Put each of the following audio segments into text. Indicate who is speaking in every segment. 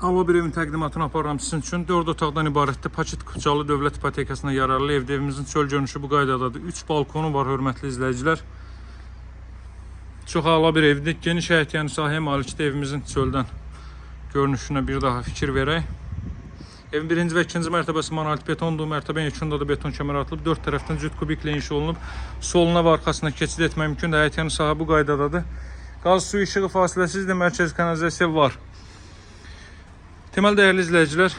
Speaker 1: Hava bir evin təqdimatını aparıram sizin üçün. 4 otaqdan ibarətdir. Paçit Kupçalı dövlət ipotekasına yararlı evdə. Evimizin çöl görünüşü bu qaydadadır. 3 balkonu var, hörmətli izləyicilər. Çox ağla bir evdir. Geniş həyət, yəni sahəyə malikdir. Evimizin çöldən görünüşünə bir daha fikir verək. Evin birinci və ikinci mərtəbəsi monolit betondur. Mərtəbənin yekunda da beton kəmər atılıb. 4 tərəfdən cüt kubiklə inşa olunub. Soluna və arxasına keçid etmək mümkündür. Həyət, yəni sahə bu qaydadadır. Qaz, su, işığı fasiləsizdir. Mərkəzi kanalizasiya var. Temel değerli izləyicilər,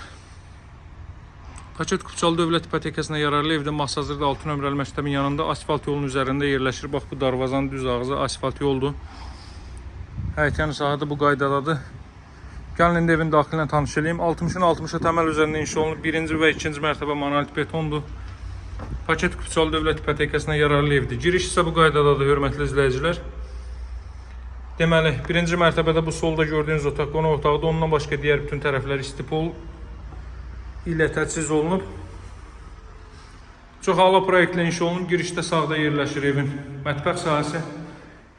Speaker 1: Paçet Kupçalı dövlət ipotekasına yararlı evdə Masazırda 6 nömrəli məktəbin yanında asfalt yolunun üzərində yerləşir. Bax, bu darvazanın düz ağzı asfalt yoldur. Həyətyanı sahədə bu qaydadadır. Gəlin indi evin daxilinə tanış edeyim. 60'ın 60'a təməl üzərində inşa olunub. Birinci və ikinci mərtəbə monolit betondur. Paçet Kupçalı dövlət ipotekasına yararlı evdir. Giriş isə bu qaydadadır, hörmətli izləyicilər. Deməli, birinci mərtəbədə bu solda gördüyünüz otaq qonaq otağıdır. Ondan başqa digər bütün tərəflər istipol ilə təchiz olunub. Çox ağla proyektlə inşa olunub. Girişdə sağda yerləşir evin mətbəx sahəsi.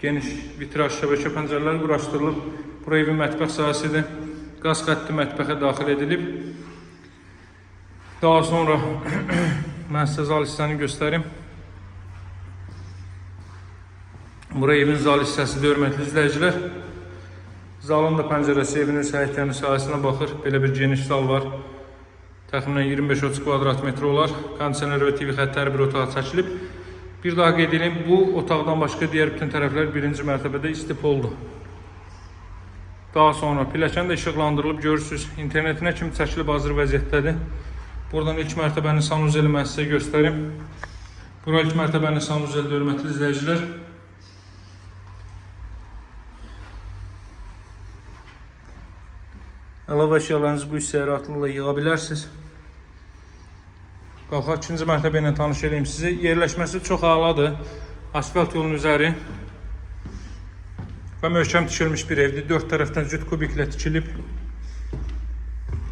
Speaker 1: Geniş vitraj şəbəkə pəncərələr quraşdırılıb. Bura evin mətbəx sahəsidir. Qaz xətti mətbəxə daxil edilib. Daha sonra mən sizə zal hissəni göstərim. Bura evin zal hissəsidir, hörmətli izləyicilər. Zalın da pəncərəsi evin öz həyətyanı sahəsinə baxır. Belə bir geniş zal var. Təxminən 25-30 kvadrat metr olar. Kondisioner və TV xəttləri bir otağa çəkilib. Bir daha qeyd edeyim, bu otaqdan başqa digər bütün tərəflər birinci mərtəbədə istipoldur. Daha sonra pilləkən də işıqlandırılıb, görürsünüz. İnternetinə kimi çəkilib hazır vəziyyətdədir. Buradan ilk mərtəbənin sanuzeli mən sizə göstərim. Bura ilk mərtəbənin sanuzelidir, hörmətli izləyicilər. Əlavə əşyalarınızı bu hissəyə rahatlıqla yığa bilərsiniz. Qalxaq ikinci mərtəbə ilə tanış edeyim sizi. Yerləşməsi çox ağladır. Asfalt yolun üzəri və möhkəm tikilmiş bir evdir. 4 tərəfdən cüt kubiklə tikilib.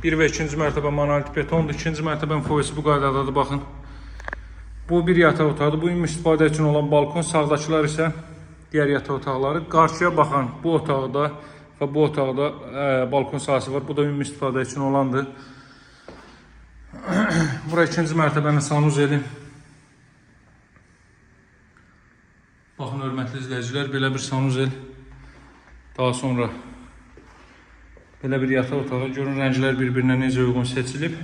Speaker 1: 1 və 2-ci mərtəbə monolit betondur. 2-ci mərtəbənin foyası bu qaydadadır, baxın. Bu bir yataq otağıdır. Bu ümumi istifadə üçün olan balkon. Sağdakılar isə digər yataq otaqları. Qarşıya baxan bu otaqda və bu otaqda balkon sahəsi var. Bu da ümumi istifadə üçün olandır. Bura ikinci mərtəbənin sanuzeli. Baxın, hörmətli izləyicilər, belə bir sanuzel. Daha sonra belə bir yataq otağı. Görün, rənglər bir-birinə necə uyğun seçilib.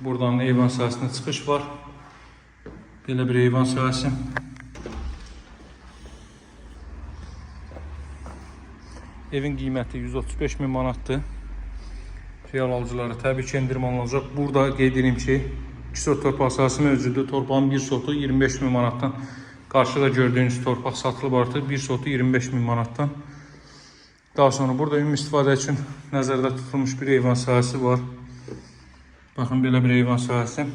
Speaker 1: Buradan eyvan sahəsinə çıxış var. Belə bir eyvan sahəsi. Evin qiyməti 135.000 manatdır. Real alıcılara təbii ki, endirim alınacaq. Burada qeyd edeyim ki, 2 sot torpaq sahəsi mövcuddur. Torpağın 1 sotu 25.000 manatdan. Qarşıda gördüyünüz torpaq satılıb artıq. 1 sotu 25.000 manatdan. Daha sonra burada ümumi istifadə üçün nəzərdə tutulmuş bir eyvan sahəsi var. Baxın, belə bir eyvan sahəsi.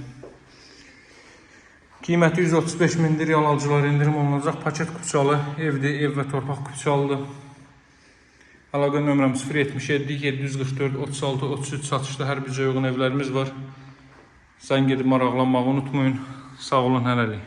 Speaker 1: Qiyməti 135.000-dir. Real alıcılara endirim alınacaq. Paçet Kupçalı evdir. Ev və torpaq Kupçalıdır. Əlaqə nömrəm 077 744 36 33 satışda hər bircə uyğun evlərimiz var. Zəng edib maraqlanmağı unutmayın. Sağ olun, hələlik.